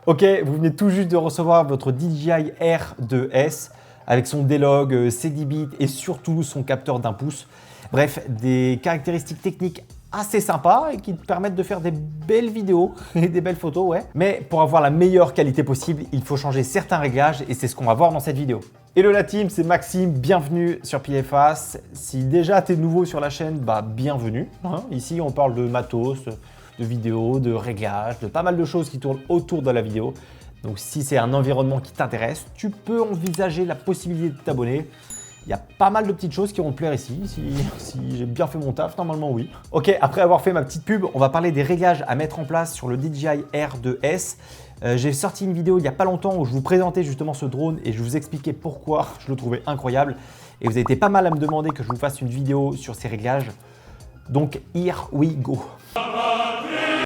Ok, vous venez tout juste de recevoir votre DJI R2S avec son D-Log, ses 10 bits et surtout son capteur d'1 pouce. Bref, des caractéristiques techniques assez sympas et qui te permettent de faire des belles vidéos et des belles photos, ouais. Mais pour avoir la meilleure qualité possible, il faut changer certains réglages et c'est ce qu'on va voir dans cette vidéo. Hello la team, c'est Maxime, bienvenue sur Pile et Face. Si déjà tu es nouveau sur la chaîne, bah bienvenue. Ici on parle de matos, de vidéos, de réglages, de pas mal de choses qui tournent autour de la vidéo. Donc si c'est un environnement qui t'intéresse, tu peux envisager la possibilité de t'abonner. Il y a pas mal de petites choses qui vont te plaire ici, si j'ai bien fait mon taf, normalement oui. Ok, après avoir fait ma petite pub, on va parler des réglages à mettre en place sur le DJI R2S. J'ai sorti une vidéo il n'y a pas longtemps où je vous présentais justement ce drone et je vous expliquais pourquoi je le trouvais incroyable. Et vous avez été pas mal à me demander que je vous fasse une vidéo sur ces réglages. Donc, here we go.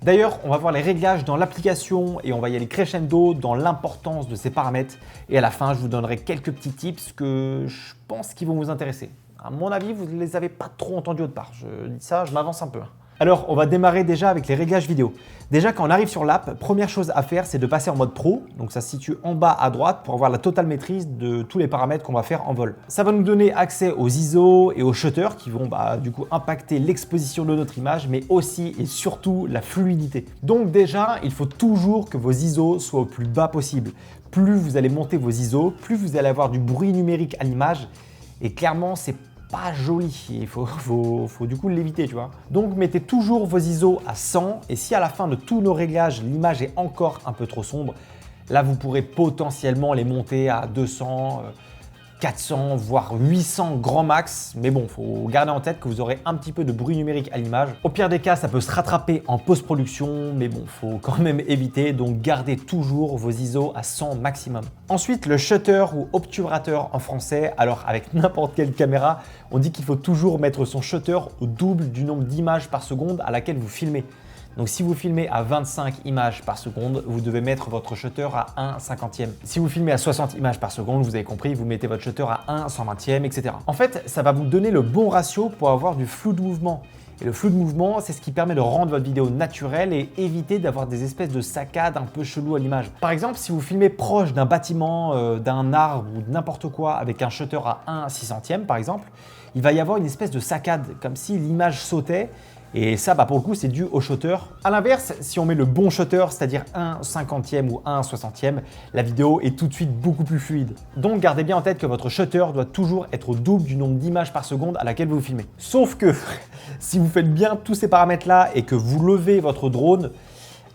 D'ailleurs, on va voir les réglages dans l'application et on va y aller crescendo dans l'importance de ces paramètres. Et à la fin, je vous donnerai quelques petits tips que je pense qui vont vous intéresser. À mon avis, vous ne les avez pas trop entendus autre part. Je dis ça, je m'avance un peu. Alors, on va démarrer déjà avec les réglages vidéo. Déjà, quand on arrive sur l'app, première chose à faire, c'est de passer en mode pro. Donc, ça se situe en bas à droite pour avoir la totale maîtrise de tous les paramètres qu'on va faire en vol. Ça va nous donner accès aux ISO et aux shutters qui vont du coup impacter l'exposition de notre image, mais aussi et surtout la fluidité. Donc déjà, il faut toujours que vos ISO soient au plus bas possible. Plus vous allez monter vos ISO, plus vous allez avoir du bruit numérique à l'image. Et clairement, c'est pas joli, il faut du coup l'éviter, tu vois. Donc mettez toujours vos ISO à 100 et si à la fin de tous nos réglages, l'image est encore un peu trop sombre, là vous pourrez potentiellement les monter à 200, 400, voire 800 grand max. Mais bon, faut garder en tête que vous aurez un petit peu de bruit numérique à l'image. Au pire des cas, ça peut se rattraper en post-production, mais bon, faut quand même éviter. Donc gardez toujours vos ISO à 100 maximum. Ensuite, le shutter ou obturateur en français. Alors avec n'importe quelle caméra, on dit qu'il faut toujours mettre son shutter au double du nombre d'images par seconde à laquelle vous filmez. Donc si vous filmez à 25 images par seconde, vous devez mettre votre shutter à 1/50e. Si vous filmez à 60 images par seconde, vous avez compris, vous mettez votre shutter à 1/120e, etc. En fait, ça va vous donner le bon ratio pour avoir du flou de mouvement. Et le flou de mouvement, c'est ce qui permet de rendre votre vidéo naturelle et éviter d'avoir des espèces de saccades un peu chelou à l'image. Par exemple, si vous filmez proche d'un bâtiment, d'un arbre ou de n'importe quoi avec un shutter à 1/600e par exemple, il va y avoir une espèce de saccade, comme si l'image sautait. Et ça, pour le coup, c'est dû au shutter. A l'inverse, si on met le bon shutter, c'est-à-dire 1/50e ou 1/60e, la vidéo est tout de suite beaucoup plus fluide. Donc, gardez bien en tête que votre shutter doit toujours être au double du nombre d'images par seconde à laquelle vous filmez. Sauf que, si vous faites bien tous ces paramètres-là et que vous levez votre drone,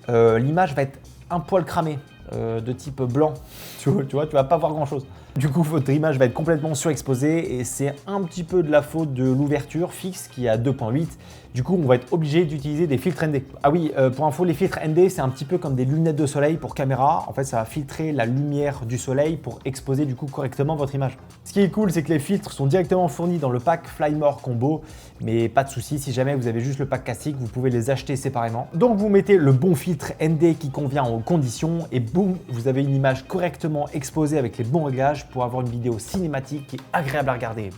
l'image va être un poil cramée, de type blanc. Tu vois, tu vas pas voir grand-chose. Du coup, votre image va être complètement surexposée et c'est un petit peu de la faute de l'ouverture fixe qui est à 2.8. Du coup, on va être obligé d'utiliser des filtres ND. Ah oui, pour info, les filtres ND, c'est un petit peu comme des lunettes de soleil pour caméra. En fait, ça va filtrer la lumière du soleil pour exposer du coup correctement votre image. Ce qui est cool, c'est que les filtres sont directement fournis dans le pack Flymore Combo, mais pas de souci, si jamais vous avez juste le pack classique, vous pouvez les acheter séparément. Donc, vous mettez le bon filtre ND qui convient aux conditions et boum, vous avez une image correctement exposée avec les bons réglages pour avoir une vidéo cinématique qui est agréable à regarder.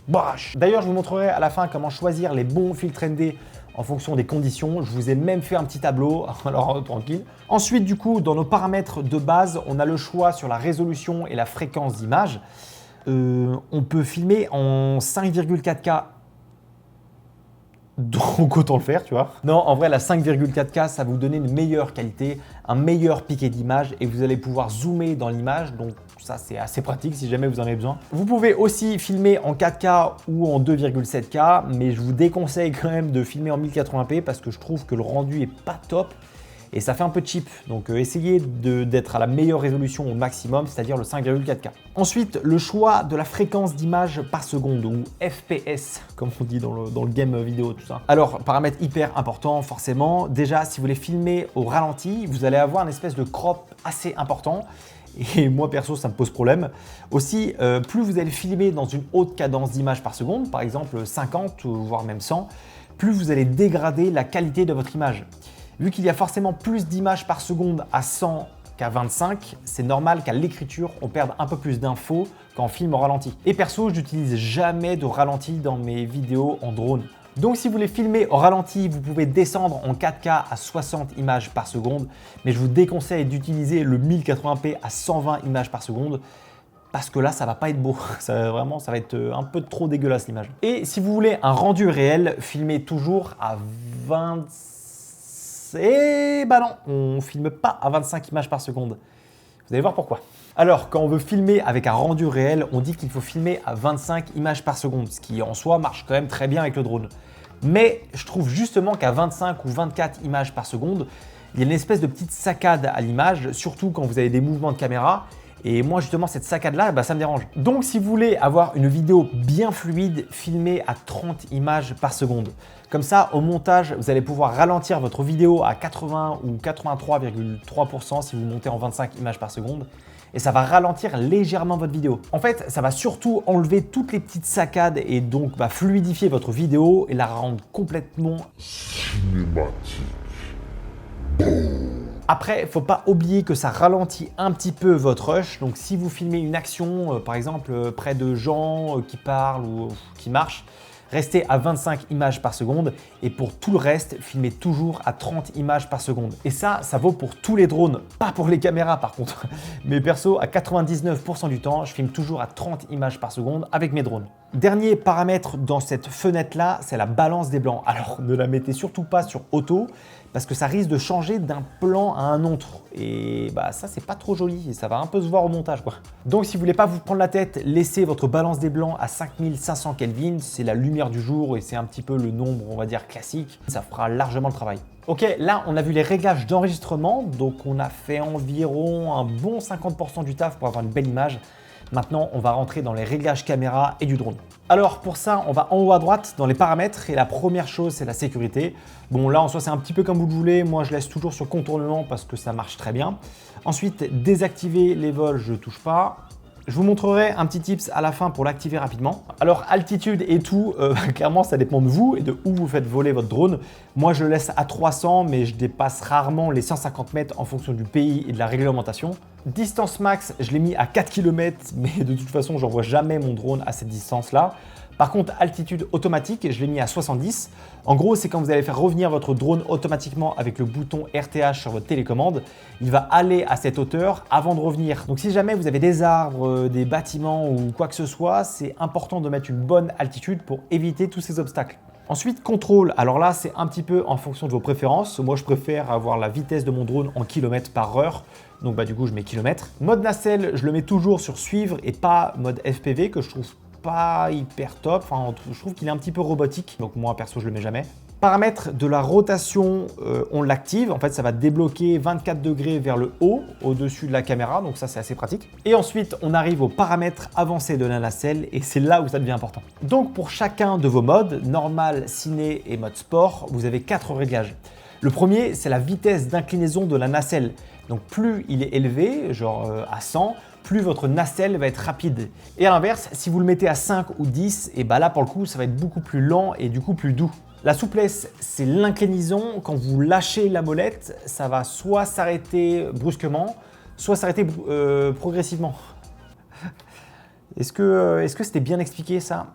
D'ailleurs, je vous montrerai à la fin comment choisir les bons filtres ND en fonction des conditions. Je vous ai même fait un petit tableau, alors tranquille. Ensuite, du coup, dans nos paramètres de base, on a le choix sur la résolution et la fréquence d'image. On peut filmer en 5,4K. Donc autant le faire, tu vois. Non, en vrai, la 5,4K, ça va vous donner une meilleure qualité, un meilleur piqué d'image et vous allez pouvoir zoomer dans l'image. Donc ça, c'est assez pratique si jamais vous en avez besoin. Vous pouvez aussi filmer en 4K ou en 2,7K, mais je vous déconseille quand même de filmer en 1080p parce que je trouve que le rendu est pas top. Et ça fait un peu cheap, donc essayez d'être à la meilleure résolution au maximum, c'est-à-dire le 5,4K. Ensuite, le choix de la fréquence d'image par seconde, ou FPS, comme on dit dans le game vidéo, tout ça. Alors, paramètre hyper important, forcément. Déjà, si vous les filmez au ralenti, vous allez avoir une espèce de crop assez important. Et moi, perso, ça me pose problème. Aussi, plus vous allez filmer dans une haute cadence d'image par seconde, par exemple 50, voire même 100, plus vous allez dégrader la qualité de votre image. Vu qu'il y a forcément plus d'images par seconde à 100 qu'à 25, c'est normal qu'à l'écriture, on perde un peu plus d'infos quand on filme au ralenti. Et perso, je n'utilise jamais de ralenti dans mes vidéos en drone. Donc si vous voulez filmer au ralenti, vous pouvez descendre en 4K à 60 images par seconde, mais je vous déconseille d'utiliser le 1080p à 120 images par seconde, parce que là, ça va pas être beau. Ça va être un peu trop dégueulasse l'image. Et si vous voulez un rendu réel, filmez toujours à 20... Eh bah non, on filme pas à 25 images par seconde. Vous allez voir pourquoi. Alors, quand on veut filmer avec un rendu réel, on dit qu'il faut filmer à 25 images par seconde, ce qui en soi marche quand même très bien avec le drone. Mais je trouve justement qu'à 25 ou 24 images par seconde, il y a une espèce de petite saccade à l'image, surtout quand vous avez des mouvements de caméra. Et moi justement cette saccade-là, ça me dérange. Donc si vous voulez avoir une vidéo bien fluide, filmez à 30 images par seconde. Comme ça, au montage, vous allez pouvoir ralentir votre vidéo à 80 ou 83,3% si vous montez en 25 images par seconde. Et ça va ralentir légèrement votre vidéo. En fait, ça va surtout enlever toutes les petites saccades et donc fluidifier votre vidéo et la rendre complètement cinématique. Après, il ne faut pas oublier que ça ralentit un petit peu votre rush. Donc si vous filmez une action, par exemple près de gens qui parlent ou qui marchent, restez à 25 images par seconde. Et pour tout le reste, filmez toujours à 30 images par seconde. Et ça vaut pour tous les drones, pas pour les caméras par contre. Mais perso, à 99% du temps, je filme toujours à 30 images par seconde avec mes drones. Dernier paramètre dans cette fenêtre-là, c'est la balance des blancs. Alors ne la mettez surtout pas sur auto, parce que ça risque de changer d'un plan à un autre. Et ça, c'est pas trop joli et ça va un peu se voir au montage, quoi. Donc, si vous voulez pas vous prendre la tête, laissez votre balance des blancs à 5500 Kelvin. C'est la lumière du jour et c'est un petit peu le nombre, on va dire, classique. Ça fera largement le travail. Ok, là, on a vu les réglages d'enregistrement. Donc, on a fait environ un bon 50% du taf pour avoir une belle image. Maintenant, on va rentrer dans les réglages caméra et du drone. Alors pour ça, on va en haut à droite dans les paramètres et la première chose, c'est la sécurité. Bon là, en soi, c'est un petit peu comme vous le voulez. Moi, je laisse toujours sur contournement parce que ça marche très bien. Ensuite, désactiver les vols, je ne touche pas. Je vous montrerai un petit tips à la fin pour l'activer rapidement. Alors altitude et tout, clairement ça dépend de vous et de où vous faites voler votre drone. Moi je le laisse à 300 mais je dépasse rarement les 150 mètres en fonction du pays et de la réglementation. Distance max, je l'ai mis à 4 km mais de toute façon j'envoie jamais mon drone à cette distance là. Par contre, altitude automatique, je l'ai mis à 70. En gros, c'est quand vous allez faire revenir votre drone automatiquement avec le bouton RTH sur votre télécommande. Il va aller à cette hauteur avant de revenir. Donc si jamais vous avez des arbres, des bâtiments ou quoi que ce soit, c'est important de mettre une bonne altitude pour éviter tous ces obstacles. Ensuite, contrôle. Alors là, c'est un petit peu en fonction de vos préférences. Moi, je préfère avoir la vitesse de mon drone en kilomètres par heure. Donc du coup, je mets kilomètres. Mode nacelle, je le mets toujours sur suivre et pas mode FPV que je trouve pas hyper top, enfin, je trouve qu'il est un petit peu robotique, donc moi perso je le mets jamais. Paramètre de la rotation, on l'active, en fait ça va débloquer 24 degrés vers le haut, au-dessus de la caméra, donc ça c'est assez pratique. Et ensuite on arrive aux paramètres avancés de la nacelle et c'est là où ça devient important. Donc pour chacun de vos modes, normal, ciné et mode sport, vous avez 4 réglages. Le premier c'est la vitesse d'inclinaison de la nacelle, donc plus il est élevé, genre à 100, plus votre nacelle va être rapide. Et à l'inverse, si vous le mettez à 5 ou 10, et là pour le coup, ça va être beaucoup plus lent et du coup plus doux. La souplesse, c'est l'inclinaison. Quand vous lâchez la molette, ça va soit s'arrêter brusquement, soit s'arrêter progressivement. Est-ce que c'était bien expliqué ça?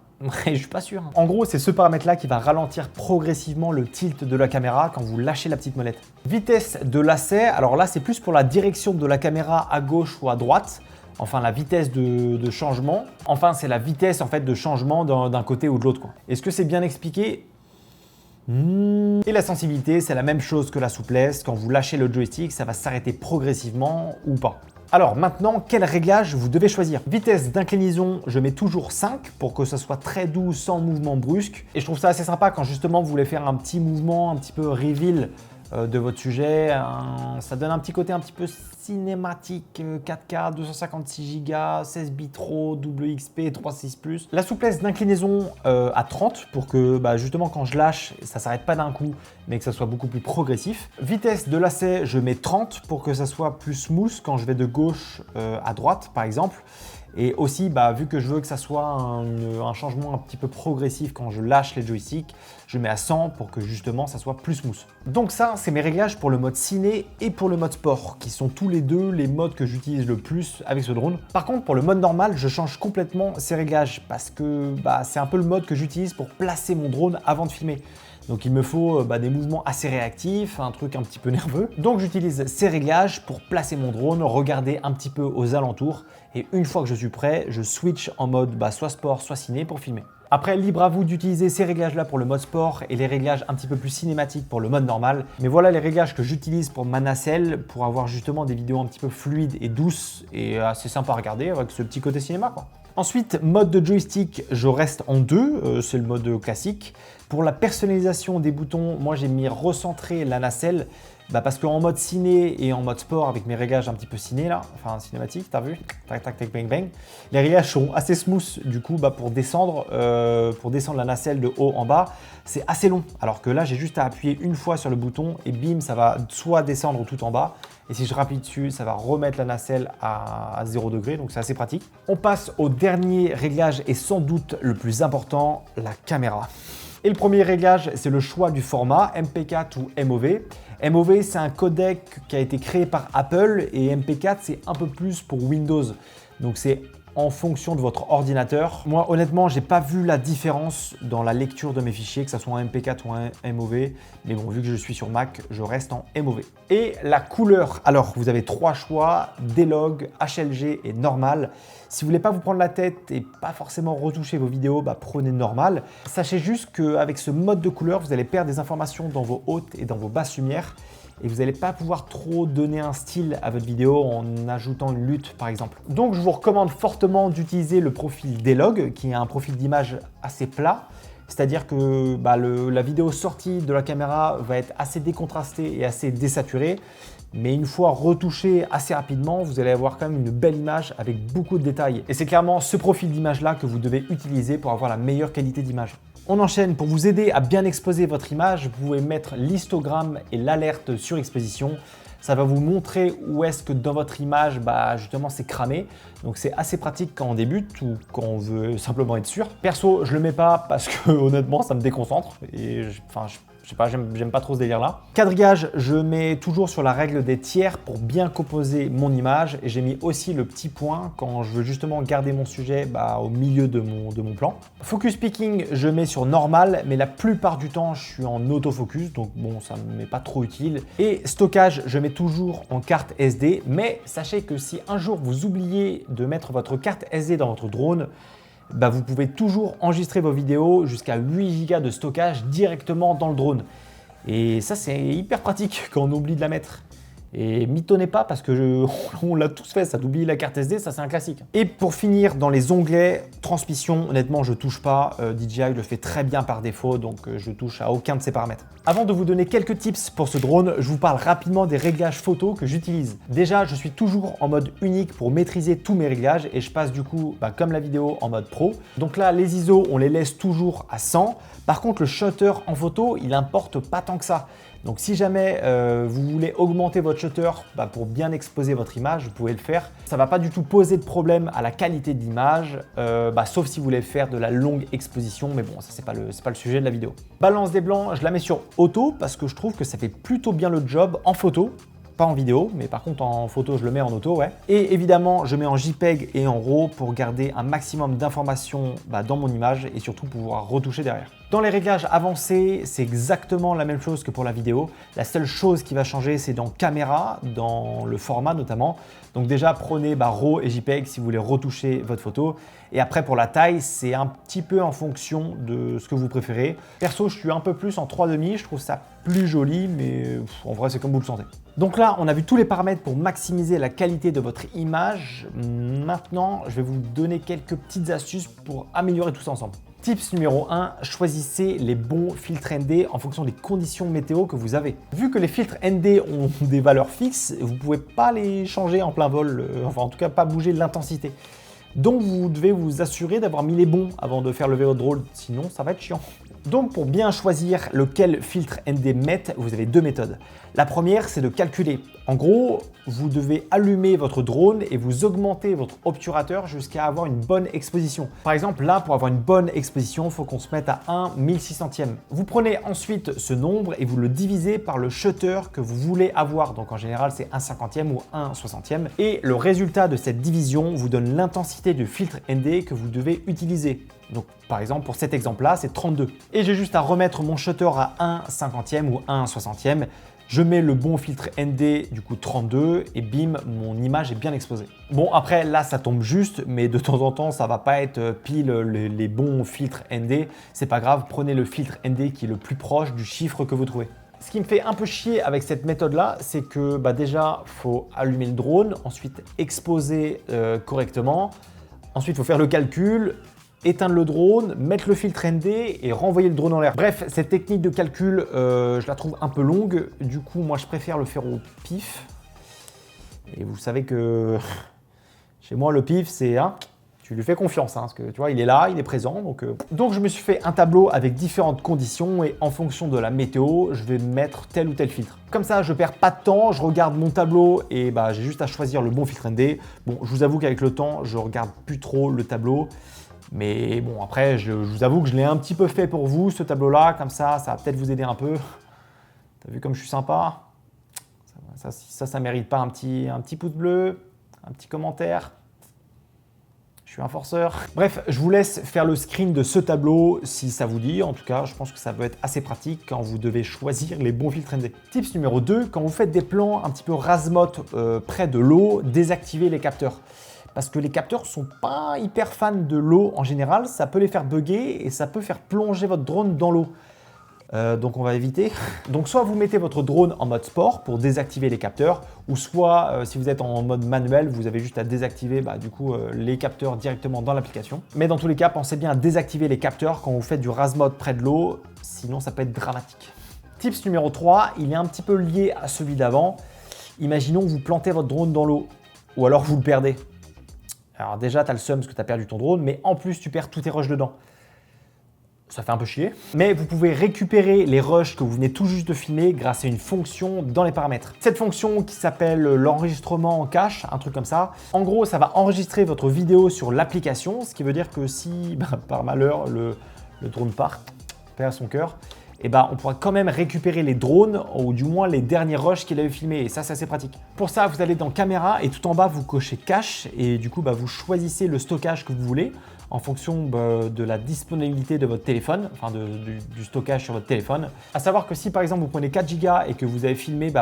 Je suis pas sûr. En gros, c'est ce paramètre-là qui va ralentir progressivement le tilt de la caméra quand vous lâchez la petite molette. Vitesse de lacet, alors là, c'est plus pour la direction de la caméra à gauche ou à droite. Enfin, la vitesse de changement. Enfin, c'est la vitesse en fait de changement d'un côté ou de l'autre. Est-ce que c'est bien expliqué? Et la sensibilité, c'est la même chose que la souplesse. Quand vous lâchez le joystick, ça va s'arrêter progressivement ou pas. Alors maintenant, quel réglage vous devez choisir? Vitesse d'inclinaison, je mets toujours 5 pour que ça soit très doux, sans mouvement brusque. Et je trouve ça assez sympa quand justement vous voulez faire un petit mouvement, un petit peu reveal de votre sujet. Ça donne un petit côté un petit peu cinématique, 4K, 256 Go, 16 bits RAW, WXP, 3.6+. La souplesse d'inclinaison à 30 pour que justement quand je lâche, ça ne s'arrête pas d'un coup, mais que ça soit beaucoup plus progressif. Vitesse de lacet, je mets 30 pour que ça soit plus smooth quand je vais de gauche à droite par exemple. Et aussi, vu que je veux que ça soit un changement un petit peu progressif quand je lâche les joysticks, je mets à 100 pour que justement ça soit plus smooth. Donc ça, c'est mes réglages pour le mode ciné et pour le mode sport, qui sont tous les deux les modes que j'utilise le plus avec ce drone. Par contre, pour le mode normal, je change complètement ces réglages parce que c'est un peu le mode que j'utilise pour placer mon drone avant de filmer. Donc il me faut des mouvements assez réactifs, un truc un petit peu nerveux. Donc j'utilise ces réglages pour placer mon drone, regarder un petit peu aux alentours et une fois que je suis prêt, je switch en mode soit sport, soit ciné pour filmer. Après, libre à vous d'utiliser ces réglages-là pour le mode sport et les réglages un petit peu plus cinématiques pour le mode normal. Mais voilà les réglages que j'utilise pour ma nacelle pour avoir justement des vidéos un petit peu fluides et douces et assez sympa à regarder avec ce petit côté cinéma, quoi. Ensuite, mode de joystick, je reste en 2, c'est le mode classique. Pour la personnalisation des boutons, moi j'ai mis recentrer la nacelle parce qu'en mode ciné et en mode sport avec mes réglages un petit peu ciné là, enfin cinématique, t'as vu, tac tac tac bang bang, les réglages sont assez smooth du coup pour descendre la nacelle de haut en bas, c'est assez long. Alors que là j'ai juste à appuyer une fois sur le bouton et bim, ça va soit descendre tout en bas. Et si je rappuie dessus, ça va remettre la nacelle à 0 degré, donc c'est assez pratique. On passe au dernier réglage et sans doute le plus important, la caméra. Et le premier réglage, c'est le choix du format MP4 ou MOV. MOV, c'est un codec qui a été créé par Apple et MP4, c'est un peu plus pour Windows. Donc c'est en fonction de votre ordinateur. Moi, honnêtement, j'ai pas vu la différence dans la lecture de mes fichiers, que ce soit un MP4 ou un MOV. Mais bon, vu que je suis sur Mac, je reste en MOV. Et la couleur, alors vous avez 3 choix, D-Log, HLG et normal. Si vous voulez pas vous prendre la tête et pas forcément retoucher vos vidéos, prenez normal. Sachez juste qu'avec ce mode de couleur, vous allez perdre des informations dans vos hautes et dans vos basses lumières. Et vous n'allez pas pouvoir trop donner un style à votre vidéo en ajoutant une lutte par exemple. Donc je vous recommande fortement d'utiliser le profil D-Log qui est un profil d'image assez plat. C'est-à-dire que la vidéo sortie de la caméra va être assez décontrastée et assez désaturée. Mais une fois retouchée assez rapidement, vous allez avoir quand même une belle image avec beaucoup de détails. Et c'est clairement ce profil d'image-là que vous devez utiliser pour avoir la meilleure qualité d'image. On enchaîne. Pour vous aider à bien exposer votre image, vous pouvez mettre l'histogramme et l'alerte sur exposition. Ça va vous montrer où est-ce que dans votre image, justement, c'est cramé. Donc c'est assez pratique quand on débute ou quand on veut simplement être sûr. Perso, je le mets pas parce que honnêtement, ça me déconcentre et je sais pas, j'aime pas trop ce délire-là. Quadrillage, je mets toujours sur la règle des tiers pour bien composer mon image et j'ai mis aussi le petit point quand je veux justement garder mon sujet au milieu de mon plan. Focus picking, je mets sur normal, mais la plupart du temps, je suis en autofocus, donc bon, ça ne m'est pas trop utile. Et stockage, je mets toujours en carte SD, mais sachez que si un jour vous oubliez de mettre votre carte SD dans votre drone, vous pouvez toujours enregistrer vos vidéos jusqu'à 8 Go de stockage directement dans le drone. Et ça, c'est hyper pratique quand on oublie de la mettre. Et m'étonnez pas parce que on l'a tous fait, ça d'oublier la carte SD, ça c'est un classique. Et pour finir, dans les onglets, transmission, honnêtement je touche pas, DJI le fait très bien par défaut, donc je touche à aucun de ces paramètres. Avant de vous donner quelques tips pour ce drone, je vous parle rapidement des réglages photo que j'utilise. Déjà, je suis toujours en mode unique pour maîtriser tous mes réglages et je passe du coup, comme la vidéo, en mode pro. Donc là, les ISO, on les laisse toujours à 100. Par contre, le shutter en photo, il importe pas tant que ça. Donc si jamais vous voulez augmenter votre shutter pour bien exposer votre image, vous pouvez le faire. Ça ne va pas du tout poser de problème à la qualité de l'image, sauf si vous voulez faire de la longue exposition, mais bon, ça c'est pas le sujet de la vidéo. Balance des blancs, je la mets sur auto parce que je trouve que ça fait plutôt bien le job en photo. Pas en vidéo, mais par contre en photo, je le mets en auto, ouais. Et évidemment, je mets en JPEG et en RAW pour garder un maximum d'informations dans mon image et surtout pouvoir retoucher derrière. Dans les réglages avancés, c'est exactement la même chose que pour la vidéo. La seule chose qui va changer, c'est dans caméra, dans le format notamment. Donc déjà, prenez RAW et JPEG si vous voulez retoucher votre photo. Et après, pour la taille, c'est un petit peu en fonction de ce que vous préférez. Perso, je suis un peu plus en 3,5, je trouve ça plus joli, mais en vrai, c'est comme vous le sentez. Donc là, on a vu tous les paramètres pour maximiser la qualité de votre image. Maintenant, je vais vous donner quelques petites astuces pour améliorer tout ça ensemble. Tips numéro 1, choisissez les bons filtres ND en fonction des conditions météo que vous avez. Vu que les filtres ND ont des valeurs fixes, vous ne pouvez pas les changer en plein vol, enfin en tout cas pas bouger l'intensité. Donc vous devez vous assurer d'avoir mis les bons avant de faire lever votre drone, sinon ça va être chiant. Donc pour bien choisir lequel filtre ND mettre, vous avez deux méthodes. La première, c'est de calculer. En gros, vous devez allumer votre drone et vous augmenter votre obturateur jusqu'à avoir une bonne exposition. Par exemple, là, pour avoir une bonne exposition, il faut qu'on se mette à 1/1600e. Vous prenez ensuite ce nombre et vous le divisez par le shutter que vous voulez avoir. Donc en général, c'est 1/50e ou 1/60e. Et le résultat de cette division vous donne l'intensité du filtre ND que vous devez utiliser. Donc par exemple, pour cet exemple-là, c'est 32. Et j'ai juste à remettre mon shutter à 1/50e ou 1/60e. Je mets le bon filtre ND, du coup 32, et bim, mon image est bien exposée. Bon, après, là, ça tombe juste, mais de temps en temps, ça va pas être pile les bons filtres ND. C'est pas grave, prenez le filtre ND qui est le plus proche du chiffre que vous trouvez. Ce qui me fait un peu chier avec cette méthode-là, c'est que déjà, il faut allumer le drone, ensuite exposer correctement, ensuite, il faut faire le calcul, éteindre le drone, mettre le filtre ND et renvoyer le drone en l'air. Bref, cette technique de calcul, je la trouve un peu longue. Du coup, moi, je préfère le faire au pif. Et vous savez que chez moi, le pif, c'est... tu lui fais confiance, parce que tu vois, il est là, il est présent. Donc, je me suis fait un tableau avec différentes conditions et en fonction de la météo, je vais mettre tel ou tel filtre. Comme ça, je perds pas de temps, je regarde mon tableau et j'ai juste à choisir le bon filtre ND. Bon, je vous avoue qu'avec le temps, je regarde plus trop le tableau. Mais bon, après, je vous avoue que je l'ai un petit peu fait pour vous, ce tableau-là. Comme ça va peut-être vous aider un peu. T'as vu comme je suis sympa? Ça mérite pas un petit pouce bleu, un petit commentaire. Je suis un forceur. Bref, je vous laisse faire le screen de ce tableau si ça vous dit. En tout cas, je pense que ça peut être assez pratique quand vous devez choisir les bons filtres ND. Tips numéro 2, quand vous faites des plans un petit peu rasemote près de l'eau, désactivez les capteurs. Parce que les capteurs ne sont pas hyper fans de l'eau en général, ça peut les faire bugger et ça peut faire plonger votre drone dans l'eau. Donc on va éviter. Donc soit vous mettez votre drone en mode sport pour désactiver les capteurs, ou soit si vous êtes en mode manuel, vous avez juste à désactiver les capteurs directement dans l'application. Mais dans tous les cas, pensez bien à désactiver les capteurs quand vous faites du rasemote près de l'eau, sinon ça peut être dramatique. Tips numéro 3, il est un petit peu lié à celui d'avant. Imaginons que vous plantez votre drone dans l'eau, ou alors vous le perdez. Alors déjà, tu as le seum parce que tu as perdu ton drone, mais en plus, tu perds tous tes rushs dedans. Ça fait un peu chier. Mais vous pouvez récupérer les rushs que vous venez tout juste de filmer grâce à une fonction dans les paramètres. Cette fonction qui s'appelle l'enregistrement en cache, un truc comme ça. En gros, ça va enregistrer votre vidéo sur l'application, ce qui veut dire que si, par malheur, le drone perd son cœur, on pourra quand même récupérer les drones ou du moins les derniers rushs qu'il avait filmés et ça c'est assez pratique. Pour ça, vous allez dans caméra et tout en bas vous cochez cache et du coup vous choisissez le stockage que vous voulez en fonction de la disponibilité de votre téléphone, enfin du stockage sur votre téléphone. À savoir que si par exemple vous prenez 4 Go et que vous avez filmé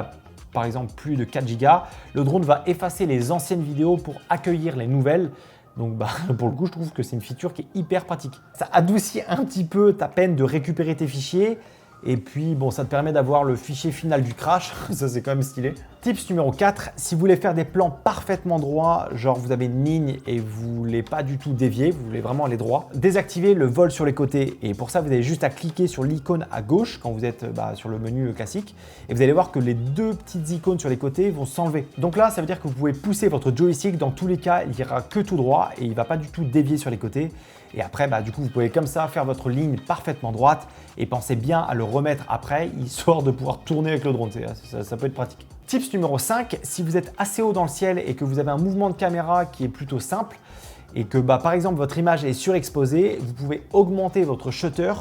par exemple plus de 4 Go, le drone va effacer les anciennes vidéos pour accueillir les nouvelles. Donc pour le coup, je trouve que c'est une feature qui est hyper pratique. Ça adoucit un petit peu ta peine de récupérer tes fichiers. Et puis, ça te permet d'avoir le fichier final du crash. Ça, c'est quand même stylé. Tips numéro 4, si vous voulez faire des plans parfaitement droits, genre vous avez une ligne et vous voulez pas du tout dévier, vous voulez vraiment aller droit, désactivez le vol sur les côtés. Et pour ça, vous avez juste à cliquer sur l'icône à gauche quand vous êtes sur le menu classique. Et vous allez voir que les deux petites icônes sur les côtés vont s'enlever. Donc là, ça veut dire que vous pouvez pousser votre joystick. Dans tous les cas, il ira que tout droit et il ne va pas du tout dévier sur les côtés. Et après, du coup, vous pouvez comme ça faire votre ligne parfaitement droite et pensez bien à le remettre après, histoire de pouvoir tourner avec le drone. Ça peut être pratique. Tips numéro 5, si vous êtes assez haut dans le ciel et que vous avez un mouvement de caméra qui est plutôt simple et que par exemple votre image est surexposée, vous pouvez augmenter votre shutter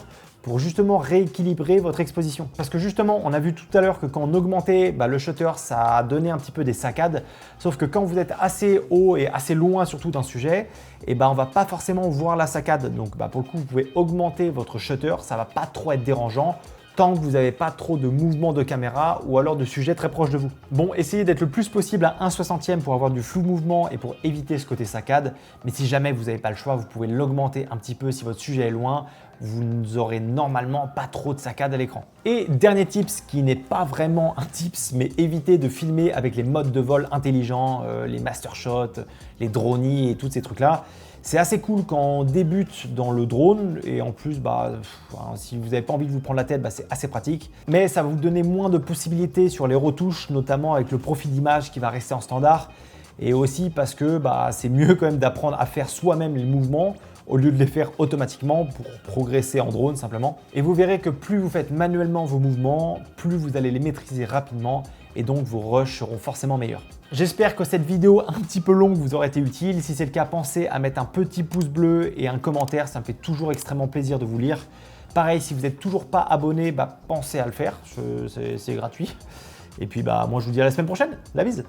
pour justement rééquilibrer votre exposition. Parce que justement, on a vu tout à l'heure que quand on augmentait le shutter, ça a donné un petit peu des saccades. Sauf que quand vous êtes assez haut et assez loin surtout d'un sujet, on va pas forcément voir la saccade. Donc pour le coup, vous pouvez augmenter votre shutter, ça va pas trop être dérangeant tant que vous n'avez pas trop de mouvement de caméra ou alors de sujets très proches de vous. Bon, essayez d'être le plus possible à 1/60e pour avoir du flou mouvement et pour éviter ce côté saccade. Mais si jamais vous n'avez pas le choix, vous pouvez l'augmenter un petit peu si votre sujet est loin. Vous n'aurez normalement pas trop de saccade à l'écran. Et dernier tips qui n'est pas vraiment un tips, mais évitez de filmer avec les modes de vol intelligents, les master shots, les dronies et tous ces trucs-là. C'est assez cool quand on débute dans le drone et en plus, si vous n'avez pas envie de vous prendre la tête, c'est assez pratique. Mais ça va vous donner moins de possibilités sur les retouches, notamment avec le profil d'image qui va rester en standard. Et aussi parce que c'est mieux quand même d'apprendre à faire soi-même les mouvements au lieu de les faire automatiquement pour progresser en drone simplement. Et vous verrez que plus vous faites manuellement vos mouvements, plus vous allez les maîtriser rapidement et donc vos rushs seront forcément meilleurs. J'espère que cette vidéo un petit peu longue vous aura été utile. Si c'est le cas, pensez à mettre un petit pouce bleu et un commentaire, ça me fait toujours extrêmement plaisir de vous lire. Pareil, si vous n'êtes toujours pas abonné, pensez à le faire, c'est gratuit. Et puis moi je vous dis à la semaine prochaine, la bise!